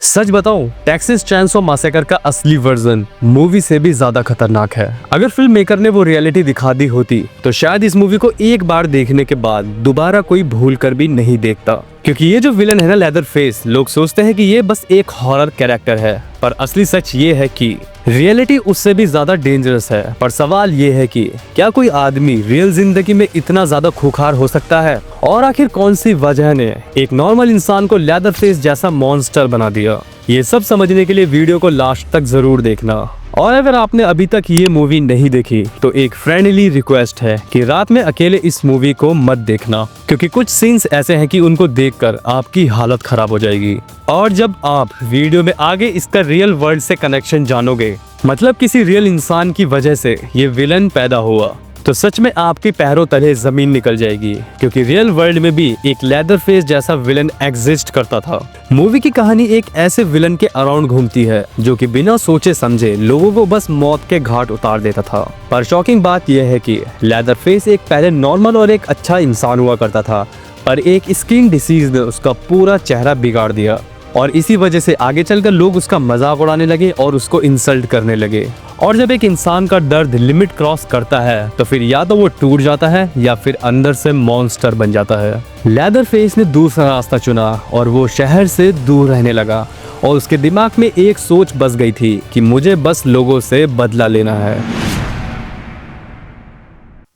सच बताऊं, Texas chainsaw massacre का असली वर्जन मूवी से भी ज्यादा खतरनाक है। अगर फिल्म मेकर ने वो रियलिटी दिखा दी होती तो शायद इस मूवी को एक बार देखने के बाद दोबारा कोई भूल कर भी नहीं देखता। क्योंकि ये जो विलन है ना, लेदर फेस, लोग सोचते हैं कि ये बस एक हॉरर कैरेक्टर है, पर असली सच ये है कि रियलिटी उससे भी ज्यादा डेंजरस है। पर सवाल ये है कि क्या कोई आदमी रियल जिंदगी में इतना ज्यादा खूंखार हो सकता है, और आखिर कौन सी वजह ने एक नॉर्मल इंसान को लेदर फेस जैसा मॉन्स्टर बना दिया। ये सब समझने के लिए वीडियो को लास्ट तक जरूर देखना। और अगर आपने अभी तक ये मूवी नहीं देखी तो एक फ्रेंडली रिक्वेस्ट है कि रात में अकेले इस मूवी को मत देखना, क्योंकि कुछ सीन्स ऐसे हैं कि उनको देखकर आपकी हालत खराब हो जाएगी। और जब आप वीडियो में आगे इसका रियल वर्ल्ड से कनेक्शन जानोगे, मतलब किसी रियल इंसान की वजह से ये विलन पैदा हुआ, तो सच में आपके पैरों तले जमीन निकल जाएगी। क्योंकि रियल वर्ल्ड में भी एक लेदर फेस जैसा विलन एग्जिस्ट करता था। मूवी की कहानी एक ऐसे विलन के अराउंड घूमती है जो कि बिना सोचे समझे लोगों को बस मौत के घाट उतार देता था। पर शॉकिंग बात यह है कि लेदर फेस एक पहले नॉर्मल और एक अच्छा इंसान हुआ करता था, पर एक स्किन डिसीज ने उसका पूरा चेहरा बिगाड़ दिया। और इसी वजह से आगे चलकर लोग उसका मजाक उड़ाने लगे और उसको इंसल्ट करने लगे। और जब एक इंसान का दर्द लिमिट क्रॉस करता है तो फिर या तो वो टूट जाता है या फिर अंदर से मॉन्स्टर बन जाता है। लेदर फेस ने दूसरा रास्ता चुना और वो शहर से दूर रहने लगा, और उसके दिमाग में एक सोच बस गई थी कि मुझे बस लोगों से बदला लेना है।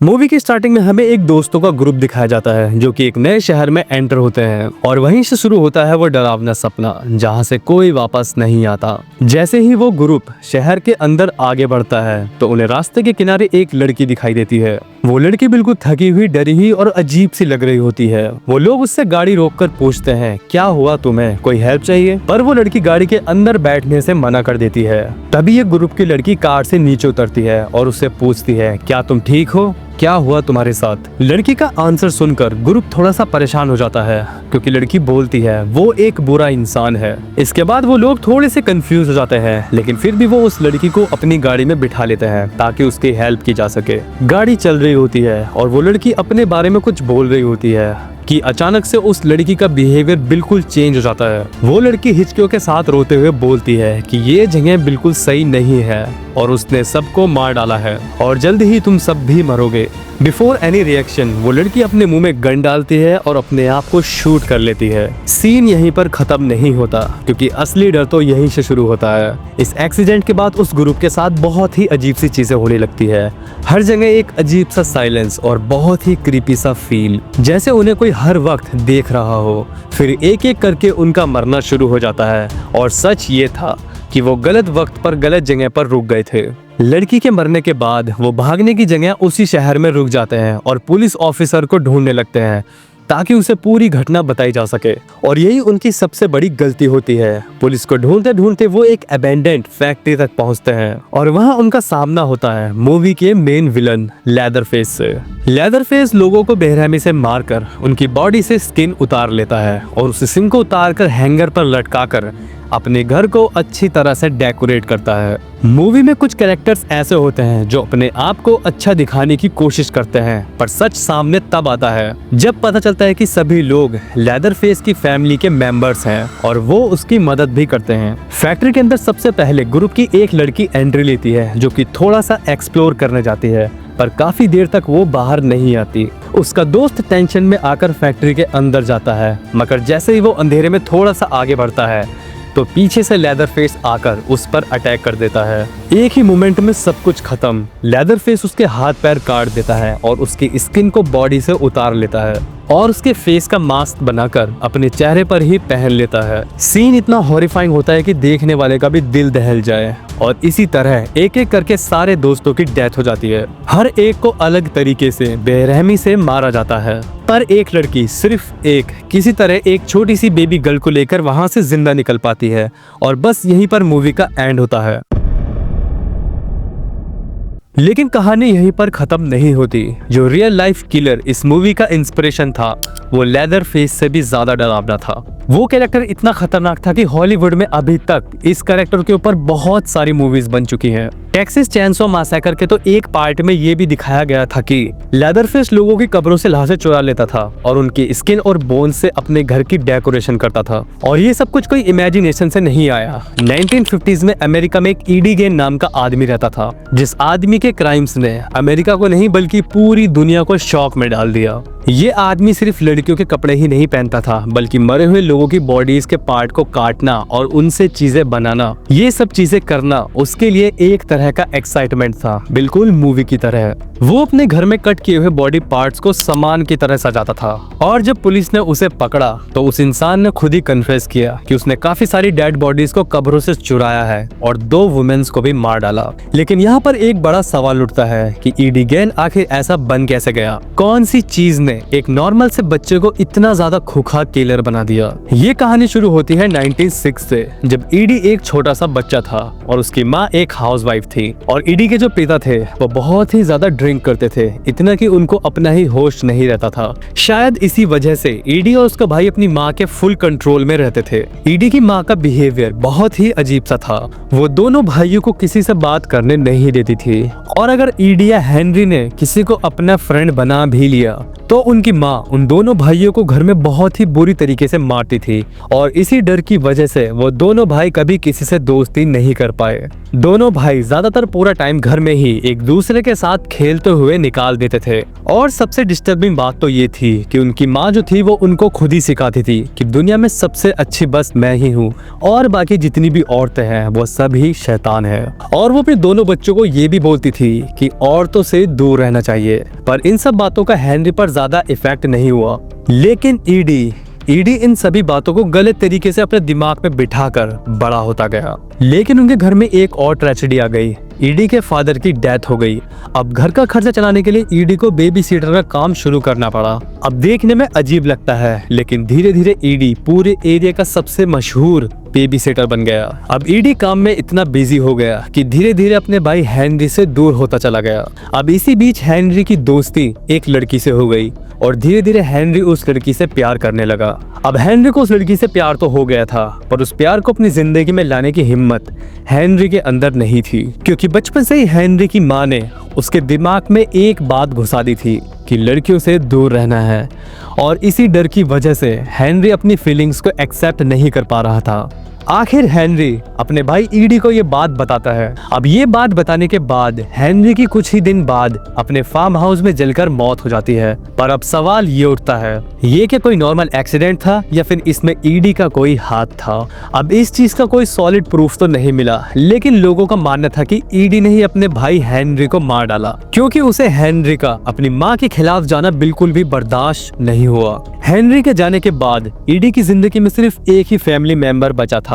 मूवी की स्टार्टिंग में हमें एक दोस्तों का ग्रुप दिखाया जाता है जो कि एक नए शहर में एंटर होते हैं, और वहीं से शुरू होता है वो डरावना सपना जहां से कोई वापस नहीं आता। जैसे ही वो ग्रुप शहर के अंदर आगे बढ़ता है तो उन्हें रास्ते के किनारे एक लड़की दिखाई देती है। वो लड़की बिल्कुल थकी हुई, डरी हुई और अजीब सी लग रही होती है। वो लोग उससे गाड़ी रोककर पूछते हैं, क्या हुआ तुम्हें, कोई हेल्प चाहिए? पर वो लड़की गाड़ी के अंदर बैठने से मना कर देती है। तभी एक ग्रुप की लड़की कार से नीचे उतरती है और उससे पूछती है, क्या तुम ठीक हो, क्या हुआ तुम्हारे साथ? लड़की का आंसर सुनकर ग्रुप थोड़ा सा परेशान हो जाता है, क्योंकि लड़की बोलती है वो एक बुरा इंसान है। इसके बाद वो लोग थोड़े से कंफ्यूज हो जाते हैं, लेकिन फिर भी वो उस लड़की को अपनी गाड़ी में बिठा लेते हैं ताकि उसकी हेल्प की जा सके। गाड़ी चल रही होती है और वो लड़की अपने बारे में कुछ बोल रही होती है कि अचानक से उस लड़की का बिहेवियर बिल्कुल चेंज हो जाता है। वो लड़की हिचकियों के साथ रोते हुए बोलती है कि ये जगह बिल्कुल सही नहीं है और उसने सबको मार डाला है और जल्द ही तुम सब भी मरोगे। बिफोर एनी रिएक्शन वो लड़की अपने मुंह में गन डालती है और अपने आप को शूट कर लेती है। सीन यहीं पर खत्म नहीं होता, क्योंकि असली डर तो यहीं से शुरू होता है। इस एक्सीडेंट के बाद उस ग्रुप के साथ बहुत ही अजीब सी चीजें होने लगती है। हर जगह एक अजीब सा साइलेंस और बहुत ही क्रीपी सा फील, जैसे उन्हें कोई हर वक्त देख रहा हो। फिर एक एक करके उनका मरना शुरू हो जाता है, और सच ये था कि वो गलत वक्त पर गलत जगह पर रुक गए थे। लड़की के मरने के बाद वो भागने की जगह उसी शहर में रुक जाते हैं और पुलिस ऑफिसर को ढूंढने लगते हैं ताकि उसे पूरी घटना बताई जा सके। और यही उनकी सबसे बड़ी गलती होती है। पुलिस को ढूंढते ढूंढते वो एक अबेंडेंड फैक्ट्री तक पहुंचते हैं, और वहां उनका सामना होता है मूवी के मेन विलन लेदर फेस से। लेदर फेस लोगों को बेरहमी से मारकर उनकी बॉडी से स्किन उतार लेता है और उस स्किन को उतारकर हैंगर पर लटकाकर अपने घर को अच्छी तरह से डेकोरेट करता है। मूवी में कुछ कैरेक्टर्स ऐसे होते हैं जो अपने आप को अच्छा दिखाने की कोशिश करते हैं, पर सच सामने तब आता है जब पता चलता है कि सभी लोग लेदर फेस की फैमिली के मेंबर्स हैं और वो उसकी मदद भी करते हैं। फैक्ट्री के अंदर सबसे पहले ग्रुप की एक लड़की एंट्री लेती है जो कि थोड़ा सा एक्सप्लोर करने जाती है, पर काफी देर तक वो बाहर नहीं आती। उसका दोस्त टेंशन में आकर फैक्ट्री के अंदर जाता है, मगर जैसे ही वो अंधेरे में थोड़ा सा आगे बढ़ता है तो पीछे से लेदर फेस आकर उस पर अटैक कर देता है। एक ही मोमेंट में सब कुछ खत्म। लेदर फेस उसके हाथ पैर काट देता है और उसकी स्किन को बॉडी से उतार लेता है और उसके फेस का मास्क बनाकर अपने चेहरे पर ही पहन लेता है। सीन इतना हॉरिफाइंग होता है कि देखने वाले का भी दिल दहल जाए, और इसी तरह एक एक करके सारे दोस्तों की डेथ हो जाती है। हर एक को अलग तरीके से बेरहमी से मारा जाता है, पर एक लड़की, सिर्फ एक, किसी तरह एक छोटी सी बेबी गर्ल को लेकर वहां से जिंदा निकल पाती है, और बस यहीं पर मूवी का एंड होता है। लेकिन कहानी यहीं पर खत्म नहीं होती। जो रियल लाइफ किलर इस मूवी का इंस्पिरेशन था वो लेदर फेस से भी ज्यादा डरावना था। वो कैरेक्टर इतना खतरनाक था कि हॉलीवुड में अभी तक इस कैरेक्टर के ऊपर बहुत सारी मूवीज बन चुकी हैं। टेक्सास चेनसॉ मैसेकर के तो एक पार्ट में ये भी दिखाया गया था कि लेदरफेस लोगों की कब्रों से लाशें चुरा लेता था और उनकी स्किन और बोन से अपने घर की डेकोरेशन करता था। और ये सब कुछ कोई इमेजिनेशन से नहीं आया। 1950s में अमेरिका में एक ईडी गेन नाम का आदमी रहता था, जिस आदमी के क्राइम्स ने अमेरिका को नहीं बल्कि पूरी दुनिया को शॉक में डाल दिया। ये आदमी सिर्फ लड़कियों के कपड़े ही नहीं पहनता था, बल्कि मरे हुए लोगों की बॉडीज के पार्ट को काटना और उनसे चीजें बनाना, ये सब चीजें करना उसके लिए एक तरह का एक्साइटमेंट था, बिल्कुल मूवी की तरह। वो अपने घर में कट किए हुए बॉडी पार्ट्स को सामान की तरह सजाता था। और जब पुलिस ने उसे पकड़ा तो उस इंसान ने खुद ही कन्फेस किया कि उसने काफी सारी डेड बॉडीज को कब्रों से चुराया है और 2 वुमेन्स को भी मार डाला। लेकिन यहाँ पर एक बड़ा सवाल उठता है कि ईडी गेन आखिर ऐसा बन कैसे गया? कौन सी चीज ने एक नॉर्मल से बच्चे को इतना ज्यादा खूंखार किलर बना दिया? ये कहानी शुरू होती है 1906 से, जब ईडी एक छोटा सा बच्चा था और उसकी माँ एक हाउसवाइफ थी। और ईडी के जो पिता थे वो बहुत ही ज्यादा ड्रिंक करते थे, इतना कि उनको अपना ही होश नहीं रहता था। शायद इसी वजह से ईडी और उसका भाई अपनी माँ के फुल कंट्रोल में रहते थे। ईडी की माँ का बिहेवियर बहुत ही अजीब सा था। वो दोनों भाइयों को किसी से बात करने नहीं देती थी, और अगर ईडी या हेनरी ने किसी को अपना फ्रेंड बना भी लिया तो उनकी माँ उन दोनों भाइयों को घर में बहुत ही बुरी तरीके से मारती थी। और इसी डर की वजह से वो दोनों भाई कभी किसी से दोस्ती नहीं कर पाए। दोनों भाई ज्यादातर पूरा टाइम घर में ही एक दूसरे के साथ खेलते हुए निकाल देते थे। और सबसे डिस्टर्बिंग बात तो ये थी कि उनकी माँ जो थी वो उनको खुद ही सिखाती थी कि दुनिया में सबसे अच्छी बस मैं ही हूँ और बाकी जितनी भी औरतें हैं वो सब ही शैतान है। और वो अपने दोनों बच्चों को ये भी बोलती थी कि औरतों से दूर रहना चाहिए। पर इन सब बातों का हेनरी पर ज्यादा इफेक्ट नहीं हुआ। लेकिन ईडी इन सभी बातों को गलत तरीके से अपने दिमाग में बिठाकर बड़ा होता गया। लेकिन उनके घर में एक और ट्रेजेडी आ गई। ईडी के फादर की डेथ हो गई। अब घर का खर्चा चलाने के लिए ईडी को बेबी सीटर का काम शुरू करना पड़ा। अब देखने में अजीब लगता है, लेकिन धीरे धीरे ईडी पूरे एरिया का सबसे मशहूर बेबी सिटर बन गया। अब ईडी काम में इतना बिजी हो गया कि धीरे धीरे अपने भाई हेनरी से दूर होता चला गया। अब इसी बीच हेनरी की दोस्ती एक लड़की से हो गई और धीरे धीरे हेनरी उस लड़की से प्यार करने लगा। अब हेनरी को उस लड़की से प्यार तो हो गया था, पर उस प्यार को अपनी जिंदगी में लाने की हिम्मत हेनरी के अंदर नहीं थी, क्योंकि बचपन से ही हेनरी की माँ ने उसके दिमाग में एक बात घुसा दी थी कि लड़कियों से दूर रहना है। और इसी डर की वजह से हेनरी अपनी फीलिंग्स को एक्सेप्ट नहीं कर पा रहा था। आखिर हेनरी अपने भाई ईडी को ये बात बताता है। अब ये बात बताने के बाद हेनरी की कुछ ही दिन बाद अपने फार्म हाउस में जलकर मौत हो जाती है। पर अब सवाल ये उठता है, ये क्या कोई नॉर्मल एक्सीडेंट था या फिर इसमें ईडी का कोई हाथ था? अब इस चीज का कोई सॉलिड प्रूफ तो नहीं मिला, लेकिन लोगों का मानना था कि ईडी ने ही अपने भाई हेनरी को मार डाला, क्योंकि उसे हेनरी का अपनी माँ के खिलाफ जाना बिल्कुल भी बर्दाश्त नहीं हुआ। हेनरी के जाने के बाद ईडी की जिंदगी में सिर्फ एक ही फैमिली मेंबर बचा था,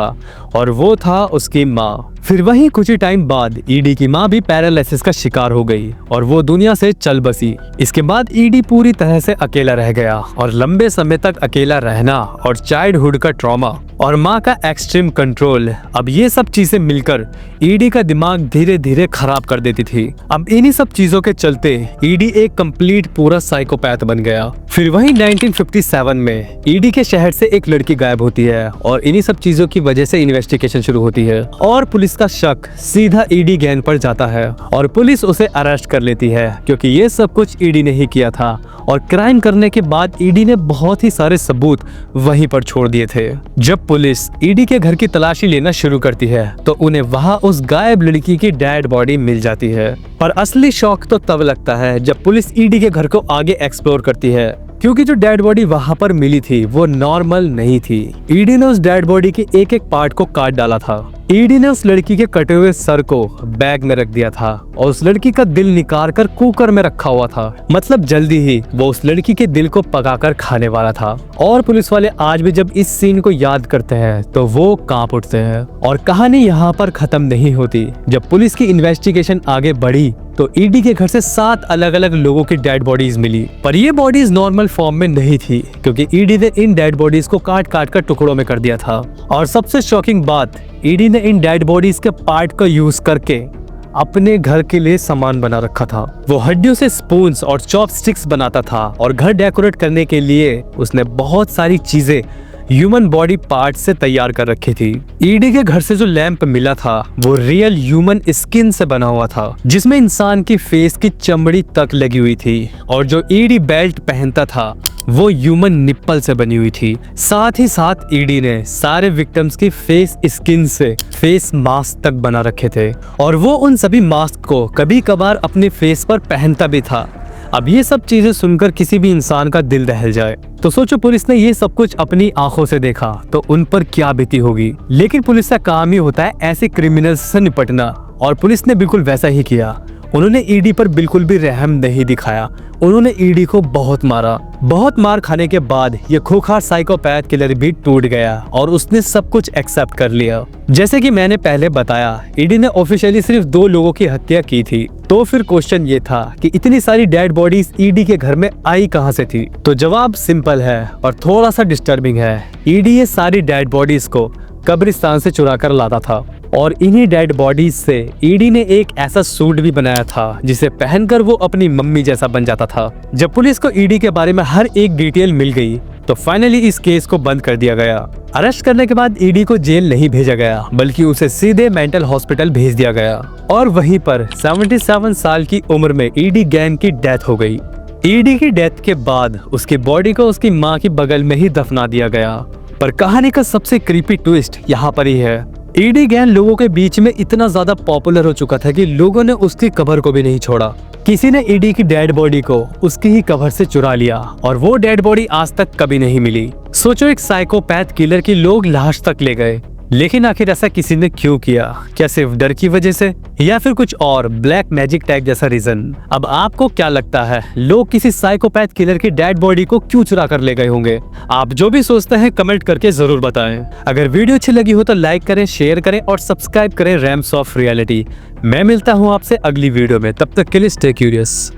और वो था उसकी माँ। फिर वहीं कुछ ही टाइम बाद ईडी की माँ भी पैरालिसिस का शिकार हो गई और वो दुनिया से चल बसी। इसके बाद ईडी पूरी तरह से अकेला रह गया, और लंबे समय तक अकेला रहना और चाइल्डहुड का ट्रॉमा और माँ का एक्सट्रीम कंट्रोल, अब ये सब चीजें मिलकर ईडी का दिमाग धीरे धीरे खराब कर देती थी। अब इन्हीं सब चीजों के चलते ईडी एक कंप्लीट पूरा साइकोपैथ बन गया। फिर वहीं 1957 में ईडी के शहर से एक लड़की गायब होती है, और इन्हीं सब चीजों की वजह से इन्वेस्टिगेशन शुरू होती है, और पुलिस का शक सीधा ईडी गैंग पर जाता है और पुलिस उसे अरेस्ट कर लेती है, क्योंकि ये सब कुछ ईडी ने ही किया था। और क्राइम करने के बाद ईडी ने बहुत ही सारे सबूत वहीं पर छोड़ दिए थे। जब पुलिस ईडी के घर की तलाशी लेना शुरू करती है तो उन्हें वहां उस गायब लड़की की डेड बॉडी मिल जाती है। पर असली शौक तो तब लगता है जब पुलिस ईडी के घर को आगे एक्सप्लोर करती है, क्योंकि जो डेड बॉडी वहां पर मिली थी वो नॉर्मल नहीं थी। ईडी ने उस डेड बॉडी के एक एक पार्ट को काट डाला था। ईडी ने उस लड़की के कटे हुए सर को बैग में रख दिया था और उस लड़की का दिल निकाल कर कुकर में रखा हुआ था। मतलब जल्दी ही वो उस लड़की के दिल को पकाकर खाने वाला था। और पुलिस वाले आज भी जब इस सीन को याद करते हैं तो वो कांप उठते हैं। और कहानी यहाँ पर खत्म नहीं होती। जब पुलिस की इन्वेस्टिगेशन आगे बढ़ी तो ईडी के घर से 7 अलग अलग लोगों की डेड बॉडीज मिली, पर ये बॉडीज नॉर्मल फॉर्म में नहीं थी, क्योंकि ईडी ने इन डेड बॉडीज को काट काट कर टुकड़ों में कर दिया था। और सबसे शॉकिंग बात, ईडी ने इन डेड बॉडीज के पार्ट का यूज करके अपने घर के लिए सामान बना रखा था। वो हड्डियों से स्पून्स और चॉपस्टिक्स बनाता था, और घर डेकोरेट करने के लिए उसने बहुत सारी चीजें ह्यूमन बॉडी पार्ट से तैयार कर रखी थी। ईडी के घर से जो लैंप मिला था वो रियल ह्यूमन स्किन से बना हुआ था, जिसमें इंसान की फेस की चमड़ी तक लगी हुई थी, और जो ईडी बेल्ट पहनता था वो ह्यूमन निप्पल से बनी हुई थी। साथ ही साथ ईडी ने सारे विक्टिम्स की फेस स्किन से फेस मास्क तक बना रखे थे, और वो उन सभी मास्क को कभी कभार अपने फेस पर पहनता भी था। अब ये सब चीजें सुनकर किसी भी इंसान का दिल दहल जाए, तो सोचो पुलिस ने ये सब कुछ अपनी आंखों से देखा तो उन पर क्या बीती होगी। लेकिन पुलिस का काम ही होता है ऐसे क्रिमिनल्स से निपटना, और पुलिस ने बिल्कुल वैसा ही किया। उन्होंने ईडी पर बिल्कुल भी रहम नहीं दिखाया। उन्होंने ईडी को बहुत मारा। बहुत मार खाने के बाद ये खूंखार साइकोपैथ किलर भी टूट गया और उसने सब कुछ एक्सेप्ट कर लिया। जैसे कि मैंने पहले बताया, ईडी ने ऑफिशियली सिर्फ 2 लोगों की हत्या की थी। तो फिर क्वेश्चन ये था कि इतनी सारी डेड बॉडीज ईडी के घर में आई कहां से थी? तो जवाब सिंपल है और थोड़ा सा डिस्टर्बिंग है। ईडी ये सारी डेड बॉडीज को कब्रिस्तान से चुरा कर लाता था, और इन्हीं डेड बॉडीज से ईडी ने एक ऐसा सूट भी बनाया था जिसे पहनकर वो अपनी मम्मी जैसा बन जाता था। जब पुलिस को ईडी के बारे में हर एक डिटेल मिल गई तो फाइनली इस केस को बंद कर दिया गया। अरेस्ट करने के बाद ईडी को जेल नहीं भेजा गया, बल्कि उसे सीधे मेंटल हॉस्पिटल भेज दिया गया, और वहीं पर 77 साल की उम्र में ईडी गैन की डेथ हो गई। ईडी की डेथ के बाद उसकी बॉडी को उसकी माँ के बगल में ही दफना दिया गया। पर कहानी का सबसे क्रीपी ट्विस्ट यहाँ पर ही है। ईडी गैन लोगों के बीच में इतना ज्यादा पॉपुलर हो चुका था कि लोगों ने उसकी कब्र को भी नहीं छोड़ा। किसी ने ईडी की डेड बॉडी को उसकी ही कब्र से चुरा लिया, और वो डेड बॉडी आज तक कभी नहीं मिली। सोचो, एक साइकोपैथ किलर की लोग लाश तक ले गए, लेकिन आखिर ऐसा किसी ने क्यों किया? क्या सिर्फ डर की वजह से, या फिर कुछ और ब्लैक मैजिक टाइप जैसा रीजन? अब आपको क्या लगता है, लोग किसी साइकोपैथ किलर की डेड बॉडी को क्यों चुरा कर ले गए होंगे? आप जो भी सोचते हैं कमेंट करके जरूर बताएं। अगर वीडियो अच्छी लगी हो तो लाइक करें, शेयर करें और सब्सक्राइब करें रैम्स ऑफ रियलिटी। मैं मिलता हूँ आपसे अगली वीडियो में, तब तक के लिए स्टे क्यूरियस।